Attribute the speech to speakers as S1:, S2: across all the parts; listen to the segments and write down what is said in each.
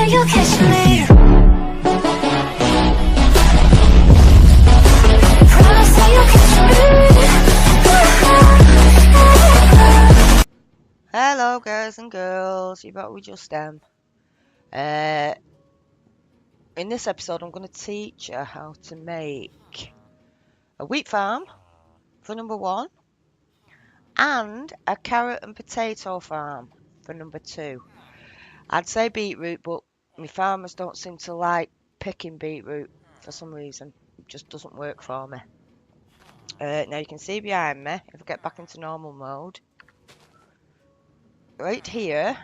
S1: you'll catch me. Promise that you'll catch me.
S2: Hello guys and girls, you're back with Just Em. In this episode I'm going to teach you how to make a wheat farm for number 1 and a carrot and potato farm for number 2. I'd say beetroot, but my farmers don't seem to like picking beetroot for some reason. It just doesn't work for me. Now you can see behind me, if I get back into normal mode, right here,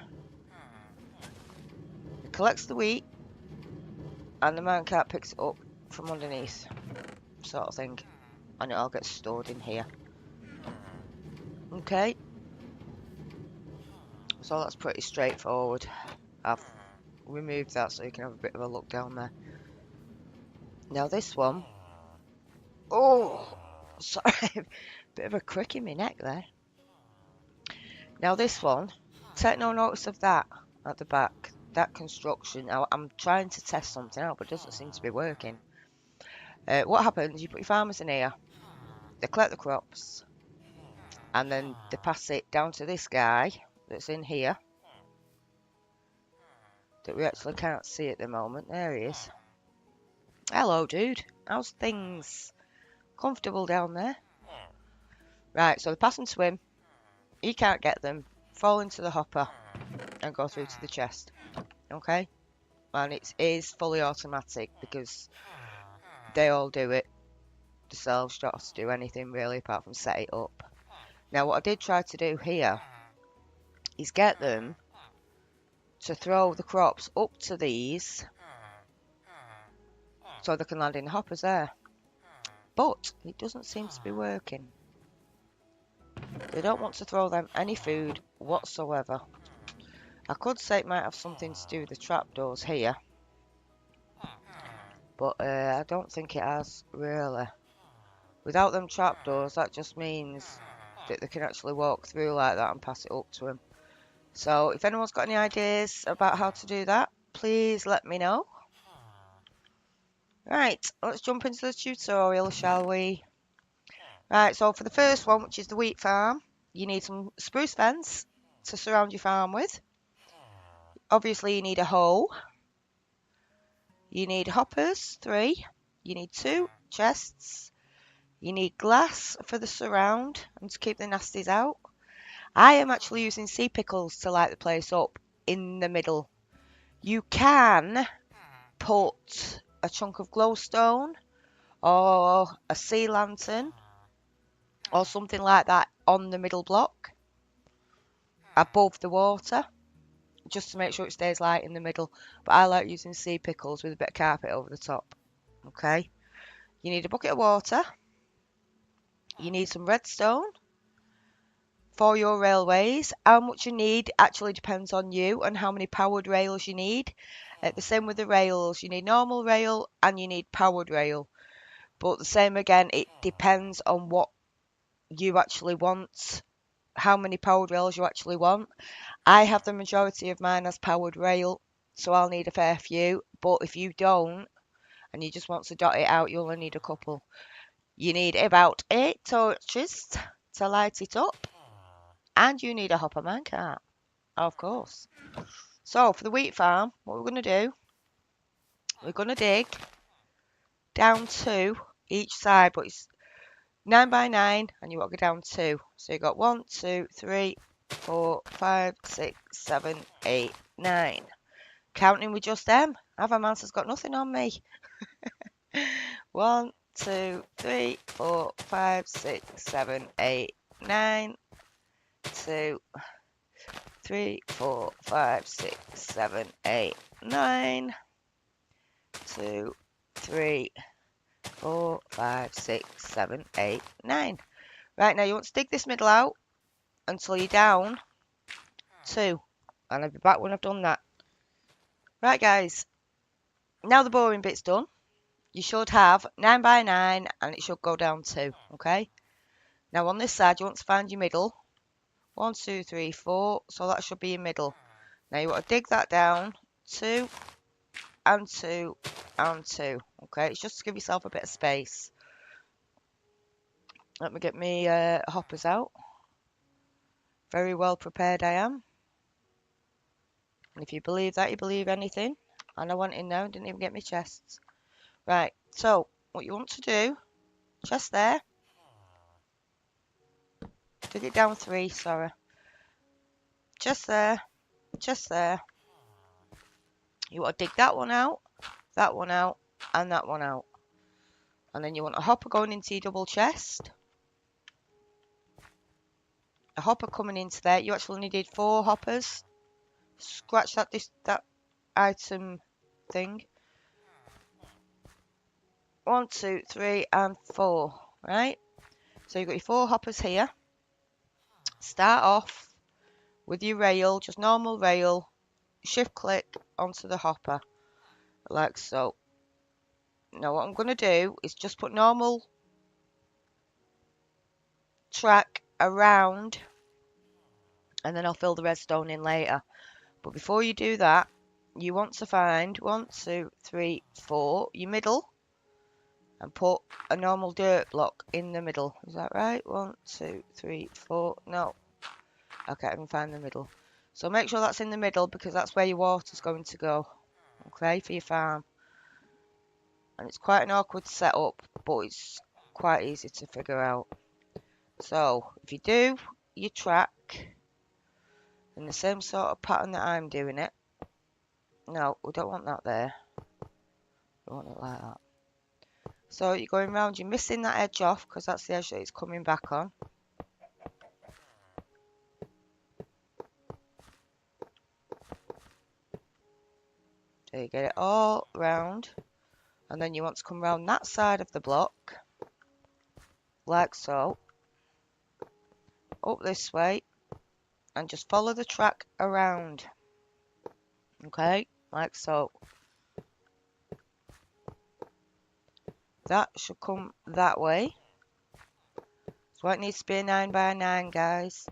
S2: it collects the wheat and the minecart picks it up from underneath, sort of thing, and it all gets stored in here. Okay, so that's pretty straightforward. I've removed that so you can have a bit of a look down there. Now this one, oh, sorry, bit of a crick in my neck there. Now this one, take no notice of that at the back, that construction. Now I'm trying to test something out, but it doesn't seem to be working. What happens, you put your farmers in here, they collect the crops, and then they pass it down to this guy that's in here, that we actually can't see at the moment. There he is. Hello dude, how's things? Comfortable down there? Right, so they pass them to him, he can't get them, fall into the hopper and go through to the chest. Okay, and it is fully automatic because they all do it themselves. You don't have to do anything really apart from set it up. Now what I did try to do here is get them to throw the crops up to these so they can land in the hoppers there, but it doesn't seem to be working. They don't want to throw them any food whatsoever. I could say it might have something to do with the trapdoors here, but I don't think it has really. Without them trapdoors, that just means that they can actually walk through like that and pass it up to them. So if anyone's got any ideas about how to do that, please let me know. Right, let's jump into the tutorial, shall we? Right, so for the first one, which is the wheat farm, you need some spruce fence to surround your farm with. Obviously you need a hoe, you need hoppers, 3, you need 2 chests, you need glass for the surround and to keep the nasties out. I am actually using sea pickles to light the place up in the middle. You can put a chunk of glowstone or a sea lantern or something like that on the middle block above the water, just to make sure it stays light in the middle, but I like using sea pickles with a bit of carpet over the top. Okay, you need a bucket of water, you need some redstone for your railways. How much you need actually depends on you and how many powered rails you need. The same with the rails, you need normal rail and you need powered rail, but the same again, it depends on what you actually want, how many powered rails you actually want. I have the majority of mine as powered rail, so I'll need a fair few, but if you don't and you just want to dot it out, you'll only need a couple. You need about 8 torches to light it up, and you need a hopper minecart, of course. So for the wheat farm, what we're going to do, we're going to dig down 2 each side, but it's 9 by 9 and you want to go down 2. So you've got 1, 2, 3, 4, 5, 6, 7, 8, 9. Counting with Just Em. Avamancer's got nothing on me. 1, 2, 3, 4, 5, 6, 7, 8, 9. 2, 3, 4, 5, 6, 7, 8, 9. 2, 3, 4, 5, 6, 7, 8, 9. Right, now you want to dig this middle out until you're down 2. And I'll be back when I've done that. Right guys, now the boring bit's done. You should have 9 by 9 and it should go down 2, okay? Now on this side you want to find your middle. 1, 2, 3, 4, so that should be your middle. Now you want to dig that down 2 and 2 and 2. Okay, it's just to give yourself a bit of space. Let me get my hoppers out. Very well prepared I am. And if you believe that, you believe anything. And I went in there and didn't even get my chests. Right, so what you want to do, chest there. Dig it down 3, sorry. Chest there, chest there. You want to dig that one out, and that one out. And then you want a hopper going into your double chest. A hopper coming into there. You actually needed 4 hoppers. Scratch that item thing. 1, 2, 3, and 4. Right? So you've got your 4 hoppers here. Start off with your rail, just normal rail. Shift click onto the hopper. Like so. Now what I'm going to do is just put normal track around, and then I'll fill the redstone in later. But before you do that, you want to find 1, 2, 3, 4, your middle, and put a normal dirt block in the middle. Is that right? 1, 2, 3, 4. No, I can't even find the middle. So make sure that's in the middle because that's where your water's going to go. Okay, for your farm. And it's quite an awkward setup, but it's quite easy to figure out. So if you do your track in the same sort of pattern that I'm doing it. No, we don't want that there. We want it like that. So you're going round, you're missing that edge off because that's the edge that it's coming back on. So you get it all round. And then you want to come round that side of the block. Like so. Up this way. And just follow the track around. Okay, like so. That should come that way. So it needs to be a 9 by 9, guys.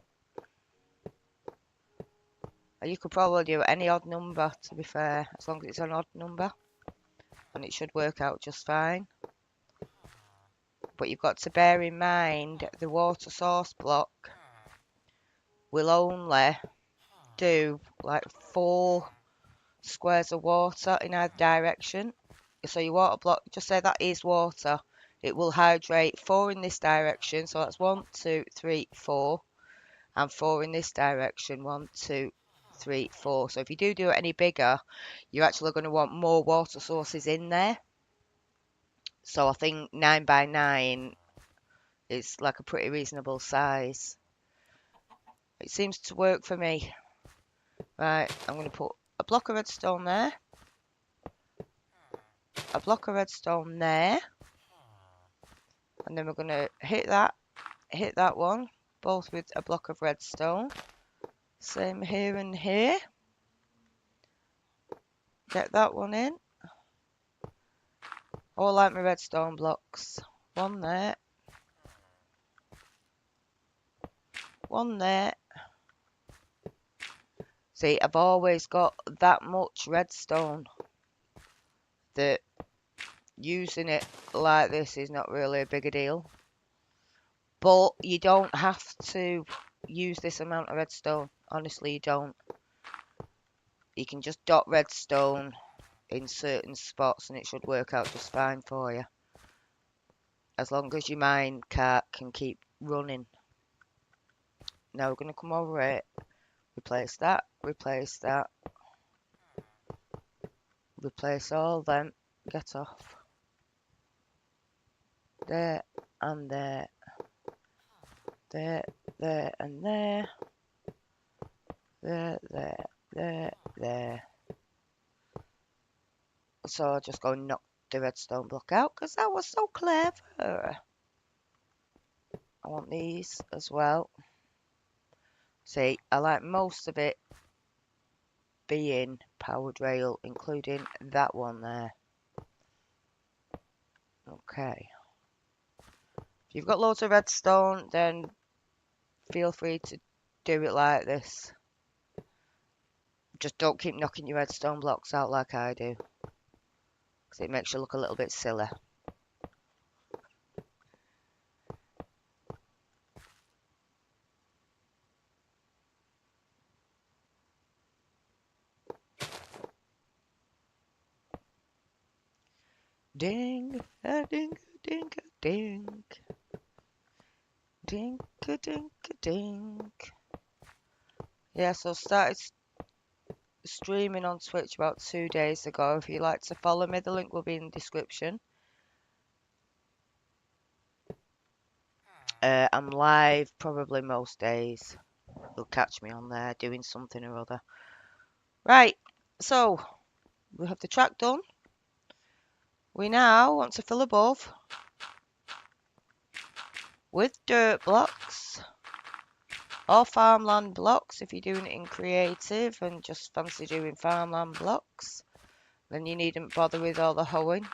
S2: You could probably do any odd number, to be fair, as long as it's an odd number. And it should work out just fine. But you've got to bear in mind the water source block will only do like 4 squares of water in either direction. So your water block, just say that is water. It will hydrate 4 in this direction. So that's 1, 2, 3, 4. And 4 in this direction. 1, 2, 3, 4. So if you do it any bigger, you're actually going to want more water sources in there. So I think 9 by 9 is like a pretty reasonable size. It seems to work for me. Right, I'm going to put a block of redstone there. A block of redstone there. And then we're going to hit that one, both with a block of redstone. Same here and here. Get that one in. Oh, I like my redstone blocks. One there. One there. See, I've always got that much redstone that using it like this is not really a big a deal. But you don't have to use this amount of redstone. Honestly, you don't. You can just dot redstone in certain spots and it should work out just fine for you. As long as your mine cart can keep running. Now we're going to come over it. Replace that. Replace that. Replace all them. Get off. There and there. There, there and there. There, there, there, there. So I'll just go and knock the redstone block out because that was so clever. I want these as well. See, I like most of it being powered rail, including that one there. Okay. If you've got loads of redstone, then feel free to do it like this. Just don't keep knocking your redstone blocks out like I do, because it makes you look a little bit silly. Ding, a ding, ding, a ding. Ding, a ding, a ding. Yeah, so started streaming on Twitch about 2 days ago. If you'd like to follow me, the link will be in the description. I'm live probably most days. You'll catch me on there doing something or other. Right, so we have the track done. We now want to fill above with dirt blocks or farmland blocks. If you're doing it in creative and just fancy doing farmland blocks, then you needn't bother with all the hoeing.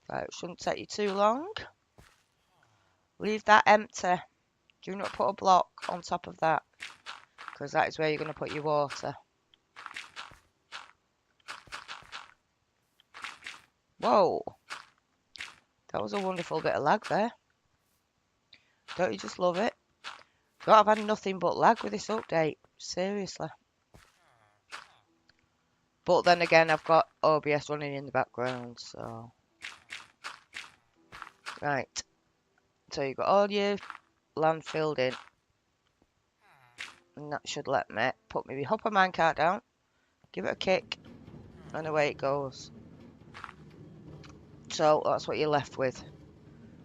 S2: Right, it shouldn't take you too long. Leave that empty. Do not put a block on top of that, because that is where you're going to put your water. Whoa, that was a wonderful bit of lag there. Don't you just love it? I've had nothing but lag with this update, seriously. But then again, I've got OBS running in the background, so. Right, so you've got all your land filled in. And that should let me put my hopper minecart down, give it a kick, and away it goes. So that's what you're left with.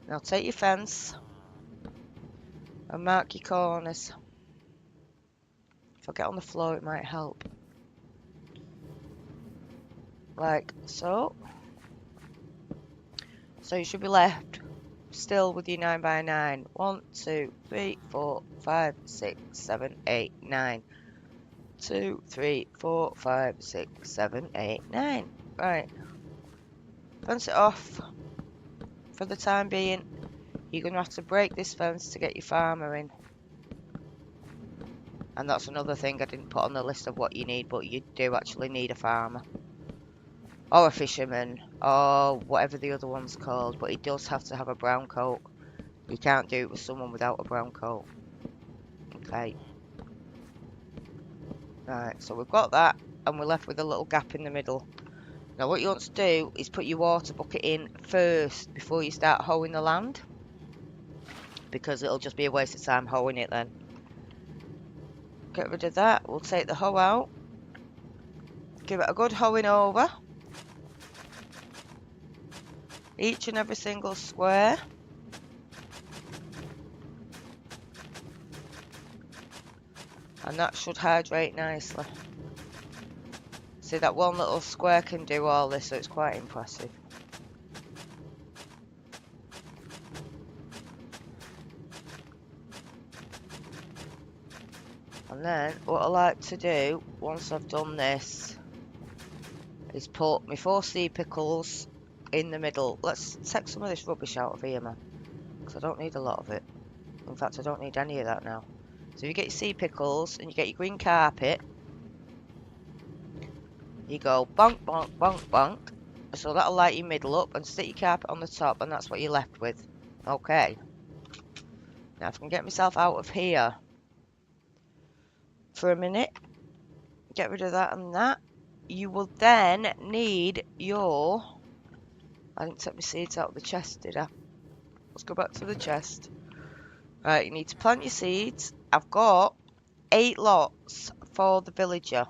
S2: Now take your fence and mark your corners. If I get on the floor, it might help. Like so. So you should be left still with your 9x9. 1, 2, 3, 4, 5, 6, 7, 8, 9. 2, 3, 4, 5, 6, 7, 8, 9. Right. Fence it off. For the time being, you're going to have to break this fence to get your farmer in. And that's another thing I didn't put on the list of what you need, but you do actually need a farmer. Or a fisherman, or whatever the other one's called, but he does have to have a brown coat. You can't do it with someone without a brown coat. Okay. Right, so we've got that, and we're left with a little gap in the middle. Now what you want to do is put your water bucket in first before you start hoeing the land, because it'll just be a waste of time hoeing it then. Get rid of that, we'll take the hoe out, give it a good hoeing over, each and every single square. And that should hydrate nicely. See, that one little square can do all this, so it's quite impressive. And then, what I like to do, once I've done this, is put my 4 sea pickles in the middle. Let's take some of this rubbish out of here, man, because I don't need a lot of it. In fact, I don't need any of that now. So you get your sea pickles, and you get your green carpet. You go bonk, bonk, bonk, bonk. So that'll light your middle up, and stick your carpet on the top, and that's what you're left with. Okay. Now if I can get myself out of here for a minute, get rid of that and that. You will then need your... I didn't take my seeds out of the chest, did I? Let's go back to the chest. Right, you need to plant your seeds. I've got 8 lots for the villager.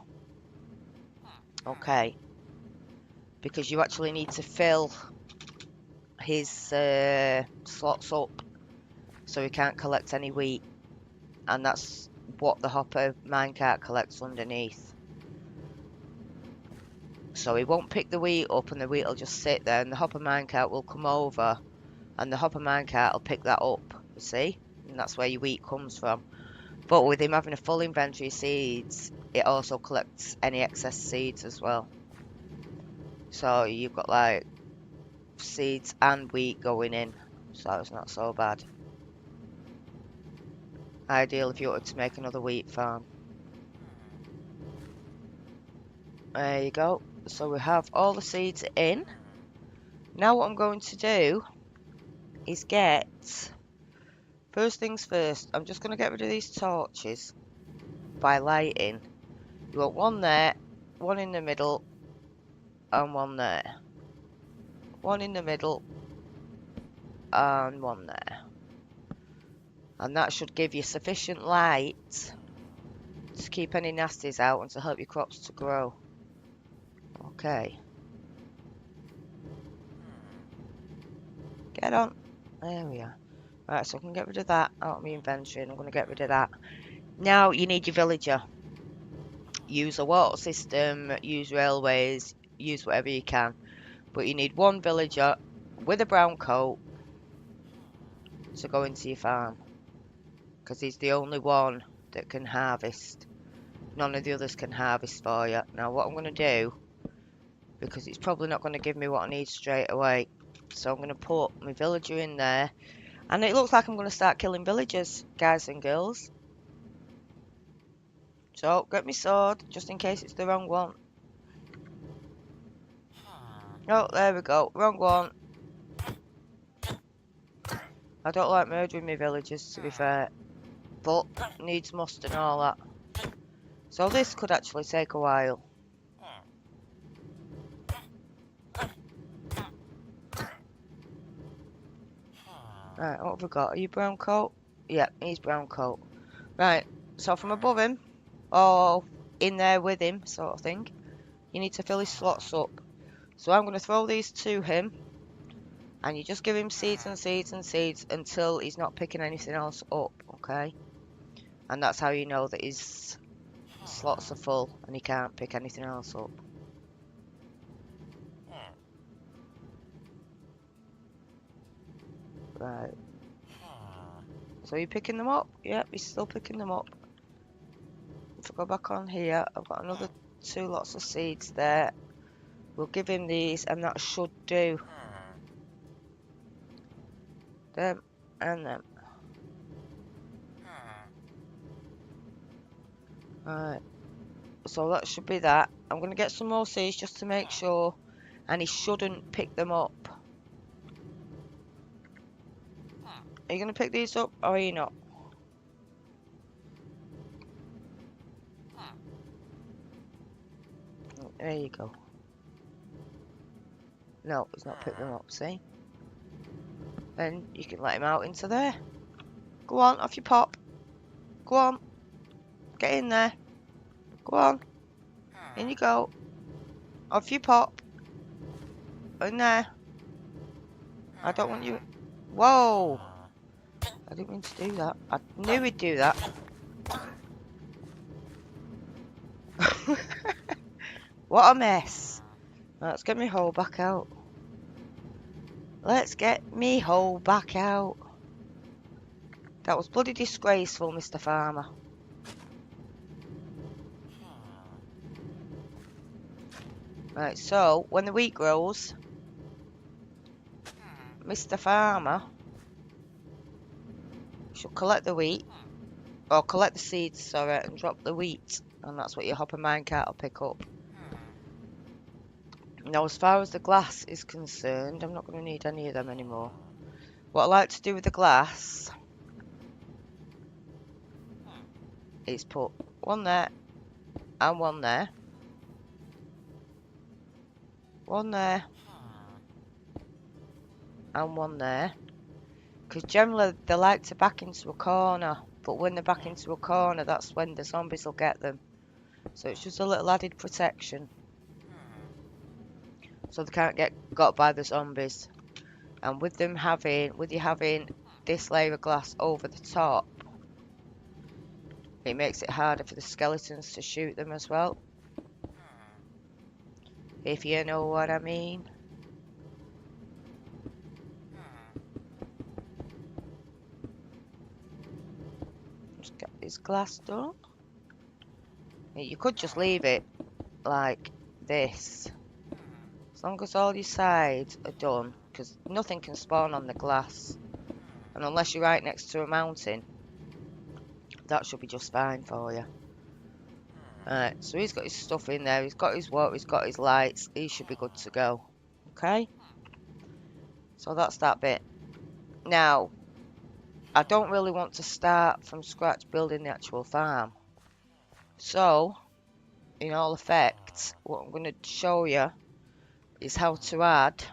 S2: Okay. Because you actually need to fill his slots up, so he can't collect any wheat. And that's what the hopper minecart collects underneath. So he won't pick the wheat up, and the wheat will just sit there, and the hopper minecart will come over, and the hopper minecart will pick that up, you see? And that's where your wheat comes from. But with him having a full inventory of seeds, it also collects any excess seeds as well. So you've got like seeds and wheat going in, so it's not so bad. Ideal if you wanted to make another wheat farm. There you go. So we have all the seeds in. Now what I'm going to do is first things first, I'm just going to get rid of these torches by lighting. You want one there, one in the middle, and one there. One in the middle, and one there. And that should give you sufficient light to keep any nasties out and to help your crops to grow. Okay. Get on. There we are. Right, so I can get rid of that out of my inventory, and I'm going to get rid of that. Now you need your villager. Use a water system, use railways, use whatever you can. But you need one villager with a brown coat to go into your farm. Because he's the only one that can harvest. None of the others can harvest for you. Now what I'm going to do, because it's probably not going to give me what I need straight away, so I'm going to put my villager in there. And it looks like I'm going to start killing villagers, guys and girls. So, get my sword, just in case it's the wrong one. Oh, there we go. Wrong one. I don't like murdering my villagers, to be fair. But, needs must and all that. So this could actually take a while. Right, what have we got? Are you brown coat? Yep, he's brown coat. Right, so from above him, or in there with him, sort of thing, you need to fill his slots up. So I'm going to throw these to him, and you just give him seeds and seeds and seeds until he's not picking anything else up, okay? And that's how you know that his slots are full and he can't pick anything else up. Right. So you're picking them up? Yep, he's still picking them up. If I go back on here, I've got another 2 lots of seeds there. We'll give him these, and that should do. Them and them. Right. So that should be that. I'm going to get some more seeds just to make sure. And he shouldn't pick them up. Are you going to pick these up, or are you not? There you go. No, he's not picked them up, see? Then you can let him out into there. Go on, off you pop. Go on. Get in there. Go on. In you go. Off you pop. In there. I don't want you... Whoa! I didn't mean to do that. I knew he'd do that. What a mess. Let's get me hole back out. Let's get me hole back out. That was bloody disgraceful, Mr. Farmer. Right, so when the wheat grows, Mr. Farmer should collect the wheat, or collect the seeds, sorry, and drop the wheat, and that's what your hopper minecart will pick up. Now, as far as the glass is concerned, I'm not going to need any of them anymore. What I like to do with the glass is put one there, and one there. One there, and one there. Because generally they like to back into a corner, but when they back into a corner, that's when the zombies will get them. So it's just a little added protection, so they can't get got by the zombies. And with you having this layer of glass over the top, it makes it harder for the skeletons to shoot them as well. If you know what I mean. Just get this glass done. You could just leave it like this, as long as all your sides are done, because nothing can spawn on the glass, and unless you're right next to a mountain, that should be just fine for you. Right, so he's got his stuff in there. He's got his water. He's got his lights. He should be good to go. Okay? So that's that bit. Now, I don't really want to start from scratch building the actual farm. So, in all effect, what I'm going to show you is how to add.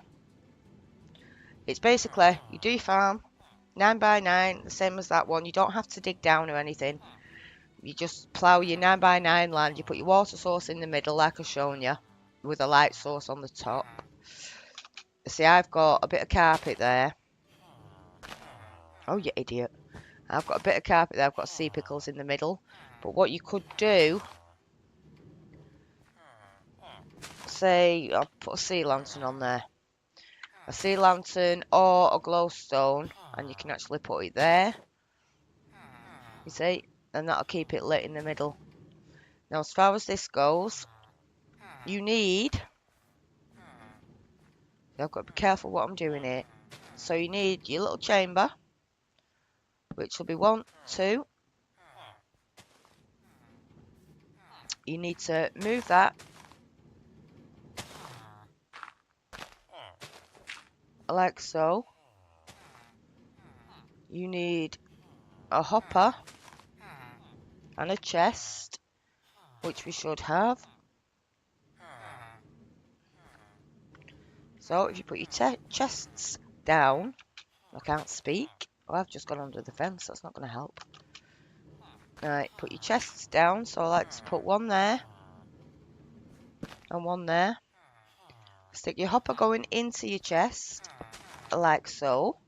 S2: It's basically, you do your farm, 9 by 9, the same as that one. You don't have to dig down or anything. You just plough your 9 by 9 land. You put your water source in the middle, like I've shown you, with a light source on the top. See, I've got a bit of carpet there. Oh, you idiot. I've got a bit of carpet there. I've got sea pickles in the middle. But what you could do, say, I'll put a sea lantern on there. A sea lantern or a glowstone, and you can actually put it there. You see? And that'll keep it lit in the middle. Now, as far as this goes, you need... I've got to be careful what I'm doing here. So you need your little chamber, which will be 1, 2. You need to move that like so. You need a hopper and a chest, which we should have. So if you put your chests down, I can't speak. Oh, I've just gone under the fence. That's not going to help. Right, put your chests down. So I like to put one there and one there. Stick your hopper going into your chest, like so.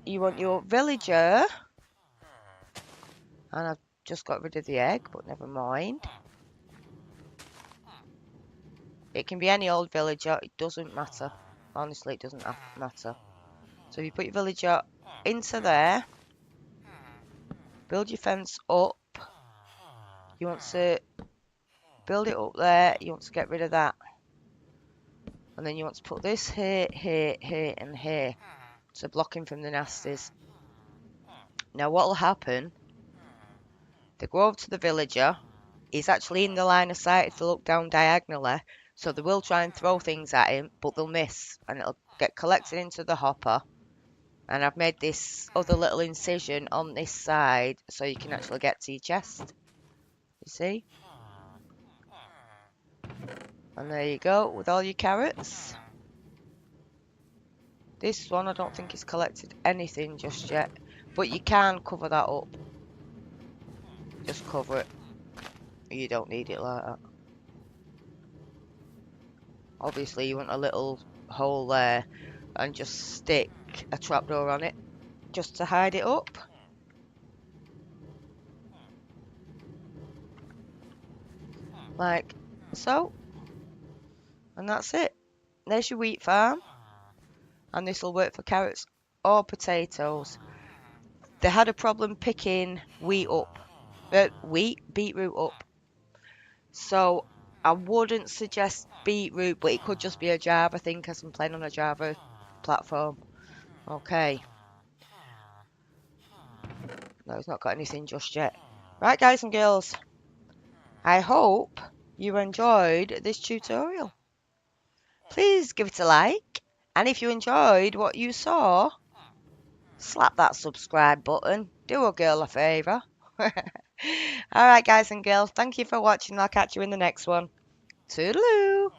S2: You want your villager, and I've just got rid of the egg, but never mind. It can be any old villager, it doesn't matter. Honestly, it doesn't matter. So if you put your villager into there, build your fence up. You want to build it up there, you want to get rid of that. And then you want to put this here, here, here, and here to block him from the nasties. Now what will happen, they go over to the villager. He's actually in the line of sight if they look down diagonally. So they will try and throw things at him, but they'll miss. And it'll get collected into the hopper. And I've made this other little incision on this side so you can actually get to your chest. You see? And there you go with all your carrots. This one I don't think it's collected anything just yet. But you can cover that up. Just cover it. You don't need it like that. Obviously you want a little hole there and just stick a trapdoor on it just to hide it up. Like so. And that's it. There's your wheat farm. And this will work for carrots or potatoes. They had a problem picking beetroot up. So I wouldn't suggest beetroot, but it could just be a Java thing because I'm playing on a Java platform. Okay. No, it's not got anything just yet. Right, guys and girls. I hope you enjoyed this tutorial. Please give it a like. And if you enjoyed what you saw, slap that subscribe button. Do a girl a favour. Alright, guys and girls. Thank you for watching. I'll catch you in the next one. Toodaloo.